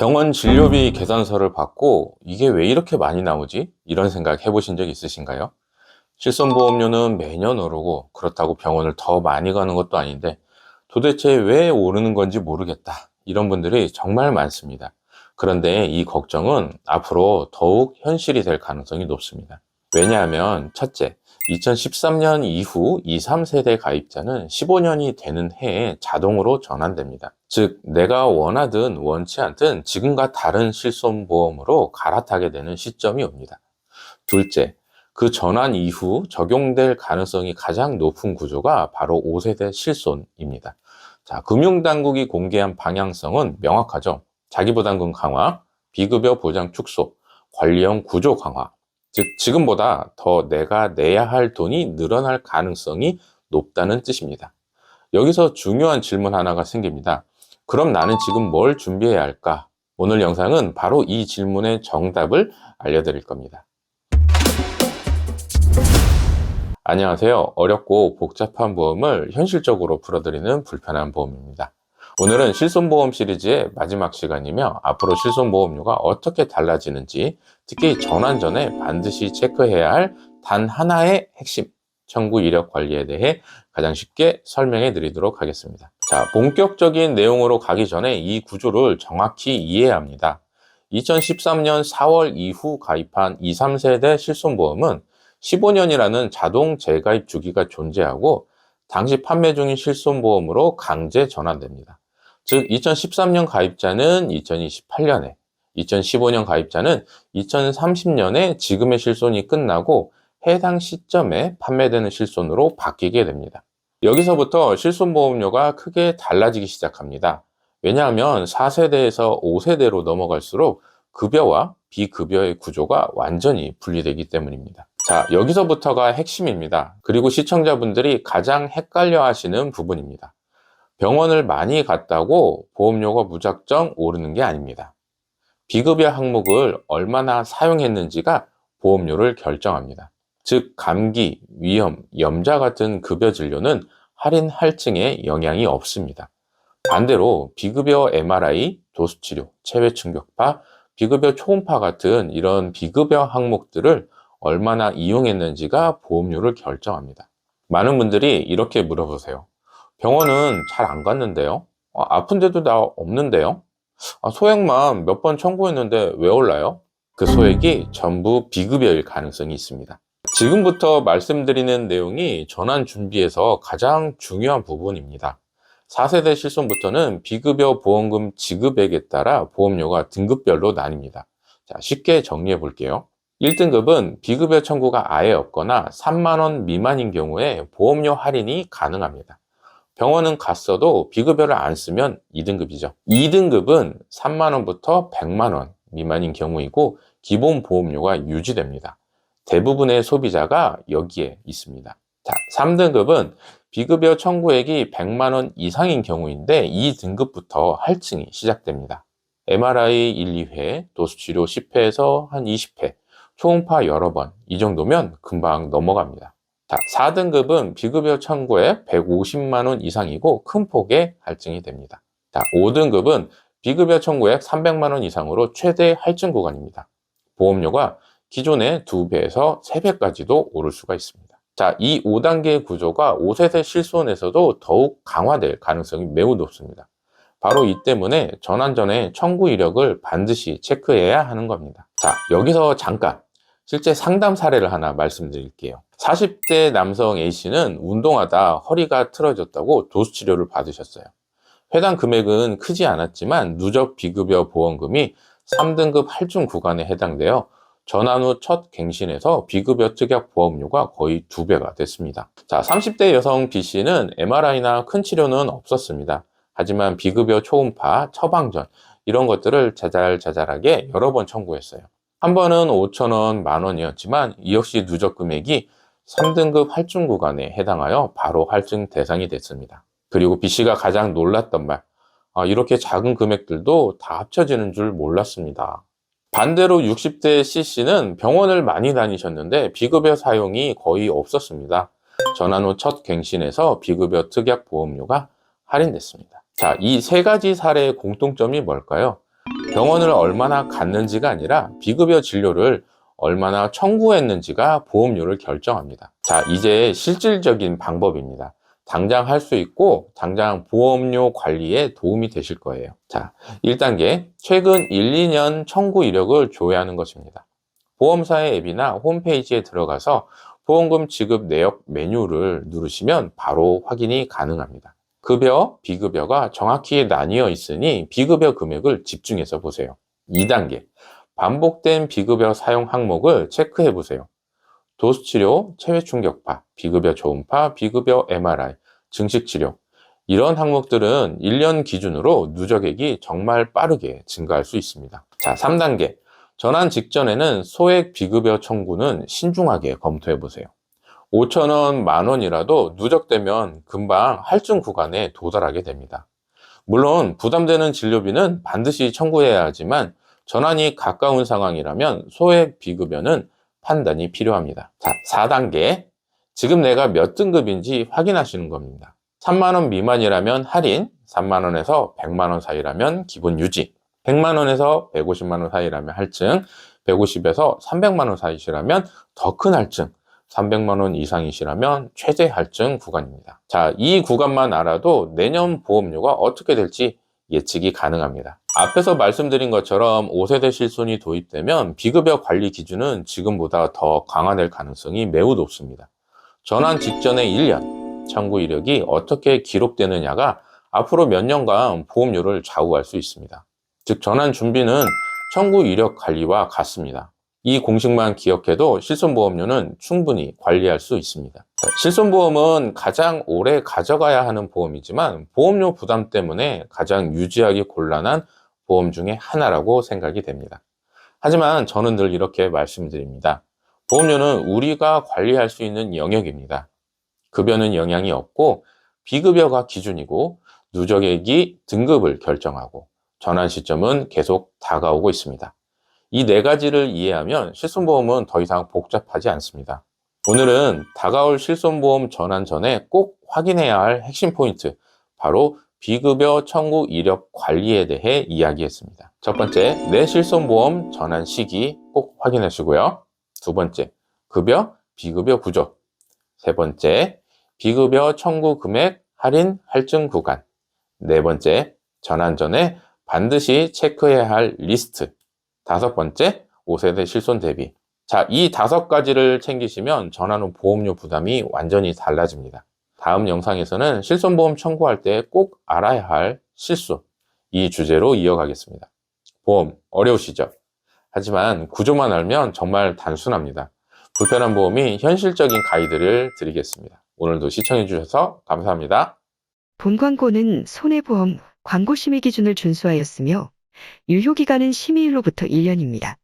병원 진료비 계산서를 받고 이게 왜 이렇게 많이 나오지? 이런 생각 해보신 적 있으신가요? 실손보험료는 매년 오르고 그렇다고 병원을 더 많이 가는 것도 아닌데 도대체 왜 오르는 건지 모르겠다. 이런 분들이 정말 많습니다. 그런데 이 걱정은 앞으로 더욱 현실이 될 가능성이 높습니다. 왜냐하면 첫째, 2013년 이후 2, 3세대 가입자는 15년이 되는 해에 자동으로 전환됩니다. 즉, 내가 원하든 원치 않든 지금과 다른 실손보험으로 갈아타게 되는 시점이 옵니다. 둘째, 그 전환 이후 적용될 가능성이 가장 높은 구조가 바로 5세대 실손입니다. 자, 금융당국이 공개한 방향성은 명확하죠. 자기부담금 강화, 비급여 보장 축소, 관리형 구조 강화. 즉, 지금보다 더 내가 내야 할 돈이 늘어날 가능성이 높다는 뜻입니다. 여기서 중요한 질문 하나가 생깁니다. 그럼 나는 지금 뭘 준비해야 할까? 오늘 영상은 바로 이 질문의 정답을 알려드릴 겁니다. 안녕하세요. 어렵고 복잡한 보험을 현실적으로 풀어드리는 불편한 보험입니다. 오늘은 실손보험 시리즈의 마지막 시간이며 앞으로 실손보험료가 어떻게 달라지는지, 특히 전환 전에 반드시 체크해야 할 단 하나의 핵심, 청구 이력 관리에 대해 가장 쉽게 설명해 드리도록 하겠습니다. 자, 본격적인 내용으로 가기 전에 이 구조를 정확히 이해해야 합니다. 2013년 4월 이후 가입한 2, 3세대 실손보험은 15년이라는 자동 재가입 주기가 존재하고 당시 판매 중인 실손보험으로 강제 전환됩니다. 즉 2013년 가입자는 2028년에, 2015년 가입자는 2030년에 지금의 실손이 끝나고 해당 시점에 판매되는 실손으로 바뀌게 됩니다. 여기서부터 실손보험료가 크게 달라지기 시작합니다. 왜냐하면 4세대에서 5세대로 넘어갈수록 급여와 비급여의 구조가 완전히 분리되기 때문입니다. 자, 여기서부터가 핵심입니다. 그리고 시청자분들이 가장 헷갈려 하시는 부분입니다. 병원을 많이 갔다고 보험료가 무작정 오르는 게 아닙니다. 비급여 항목을 얼마나 사용했는지가 보험료를 결정합니다. 즉, 감기, 위염, 염자 같은 급여 진료는 할인 할증에 영향이 없습니다. 반대로 비급여 MRI, 도수치료, 체외 충격파, 비급여 초음파 같은 이런 비급여 항목들을 얼마나 이용했는지가 보험료를 결정합니다. 많은 분들이 이렇게 물어보세요. 병원은 잘 안 갔는데요? 아픈데도 나 없는데요? 소액만 몇 번 청구했는데 왜 올라요? 그 소액이 전부 비급여일 가능성이 있습니다. 지금부터 말씀드리는 내용이 전환 준비에서 가장 중요한 부분입니다. 4세대 실손부터는 비급여 보험금 지급액에 따라 보험료가 등급별로 나뉩니다. 자, 쉽게 정리해 볼게요. 1등급은 비급여 청구가 아예 없거나 3만 원 미만인 경우에 보험료 할인이 가능합니다. 병원은 갔어도 비급여를 안 쓰면 2등급이죠. 2등급은 3만 원부터 100만 원 미만인 경우이고 기본 보험료가 유지됩니다. 대부분의 소비자가 여기에 있습니다. 자, 3등급은 비급여 청구액이 100만 원 이상인 경우인데 2등급부터 할증이 시작됩니다. MRI 1, 2회, 도수치료 10회에서 한 20회, 초음파 여러 번, 이 정도면 금방 넘어갑니다. 자, 4등급은 비급여 청구액 150만 원 이상이고 큰 폭의 할증이 됩니다. 자, 5등급은 비급여 청구액 300만 원 이상으로 최대 할증 구간입니다. 보험료가 기존의 2배에서 3배까지도 오를 수가 있습니다. 자, 이 5단계 구조가 5세대 실손에서도 더욱 강화될 가능성이 매우 높습니다. 바로 이 때문에 전환 전에 청구 이력을 반드시 체크해야 하는 겁니다. 자, 여기서 잠깐 실제 상담 사례를 하나 말씀드릴게요. 40대 남성 A씨는 운동하다 허리가 틀어졌다고 도수치료를 받으셨어요. 해당 금액은 크지 않았지만 누적 비급여 보험금이 3등급 할증 구간에 해당되어 전환 후 첫 갱신에서 비급여 특약 보험료가 거의 2배가 됐습니다. 자, 30대 여성 B씨는 MRI나 큰 치료는 없었습니다. 하지만 비급여 초음파, 처방전 이런 것들을 자잘자잘하게 여러 번 청구했어요. 한 번은 5,000원, 10,000원이었지만 이 역시 누적 금액이 3등급 할증 구간에 해당하여 바로 할증 대상이 됐습니다. 그리고 B씨가 가장 놀랐던 말, 이렇게 작은 금액들도 다 합쳐지는 줄 몰랐습니다. 반대로 60대 C씨는 병원을 많이 다니셨는데 비급여 사용이 거의 없었습니다. 전환 후 첫 갱신에서 비급여 특약 보험료가 할인됐습니다. 자, 이 세 가지 사례의 공통점이 뭘까요? 병원을 얼마나 갔는지가 아니라 비급여 진료를 얼마나 청구했는지가 보험료를 결정합니다. 자, 이제 실질적인 방법입니다. 당장 할 수 있고 당장 보험료 관리에 도움이 되실 거예요. 자, 1단계, 최근 1, 2년 청구 이력을 조회하는 것입니다. 보험사의 앱이나 홈페이지에 들어가서 보험금 지급 내역 메뉴를 누르시면 바로 확인이 가능합니다. 급여, 비급여가 정확히 나뉘어 있으니 비급여 금액을 집중해서 보세요. 2단계, 반복된 비급여 사용 항목을 체크해 보세요. 도수치료, 체외충격파, 비급여 초음파, 비급여 MRI, 증식치료, 이런 항목들은 1년 기준으로 누적액이 정말 빠르게 증가할 수 있습니다. 자, 3단계, 전환 직전에는 소액 비급여 청구는 신중하게 검토해 보세요. 5,000원, 만원이라도 누적되면 금방 할증 구간에 도달하게 됩니다. 물론 부담되는 진료비는 반드시 청구해야 하지만 전환이 가까운 상황이라면 소액 비급여는 판단이 필요합니다. 자, 4단계. 지금 내가 몇 등급인지 확인하시는 겁니다. 3만 원 미만이라면 할인, 3만 원에서 100만 원 사이라면 기본 유지, 100만 원에서 150만 원 사이라면 할증, 150에서 300만 원 사이시라면 더 큰 할증, 300만 원 이상이시라면 최대 할증 구간입니다. 자, 이 구간만 알아도 내년 보험료가 어떻게 될지 예측이 가능합니다. 앞에서 말씀드린 것처럼 5세대 실손이 도입되면 비급여 관리 기준은 지금보다 더 강화될 가능성이 매우 높습니다. 전환 직전의 1년, 청구 이력이 어떻게 기록되느냐가 앞으로 몇 년간 보험료를 좌우할 수 있습니다. 즉, 전환 준비는 청구 이력 관리와 같습니다. 이 공식만 기억해도 실손보험료는 충분히 관리할 수 있습니다. 실손보험은 가장 오래 가져가야 하는 보험이지만 보험료 부담 때문에 가장 유지하기 곤란한 보험 중에 하나라고 생각이 됩니다. 하지만 저는 늘 이렇게 말씀드립니다. 보험료는 우리가 관리할 수 있는 영역입니다. 급여는 영향이 없고 비급여가 기준이고 누적액이 등급을 결정하고 전환 시점은 계속 다가오고 있습니다. 이 네 가지를 이해하면 실손보험은 더 이상 복잡하지 않습니다. 오늘은 다가올 실손보험 전환 전에 꼭 확인해야 할 핵심 포인트, 바로 비급여 청구 이력 관리에 대해 이야기했습니다. 첫 번째, 내 실손보험 전환 시기 꼭 확인하시고요. 두 번째, 급여, 비급여 구조. 세 번째, 비급여 청구 금액, 할인, 할증 구간. 네 번째, 전환 전에 반드시 체크해야 할 리스트. 다섯 번째, 5세대 실손 대비. 자, 이 5가지를 챙기시면 전환 후 보험료 부담이 완전히 달라집니다. 다음 영상에서는 실손보험 청구할 때 꼭 알아야 할 실수, 이 주제로 이어가겠습니다. 보험 어려우시죠? 하지만 구조만 알면 정말 단순합니다. 불편한 보험이 현실적인 가이드를 드리겠습니다. 오늘도 시청해주셔서 감사합니다. 본 광고는 손해보험 광고 심의 기준을 준수하였으며 유효기간은 심의일로부터 1년입니다.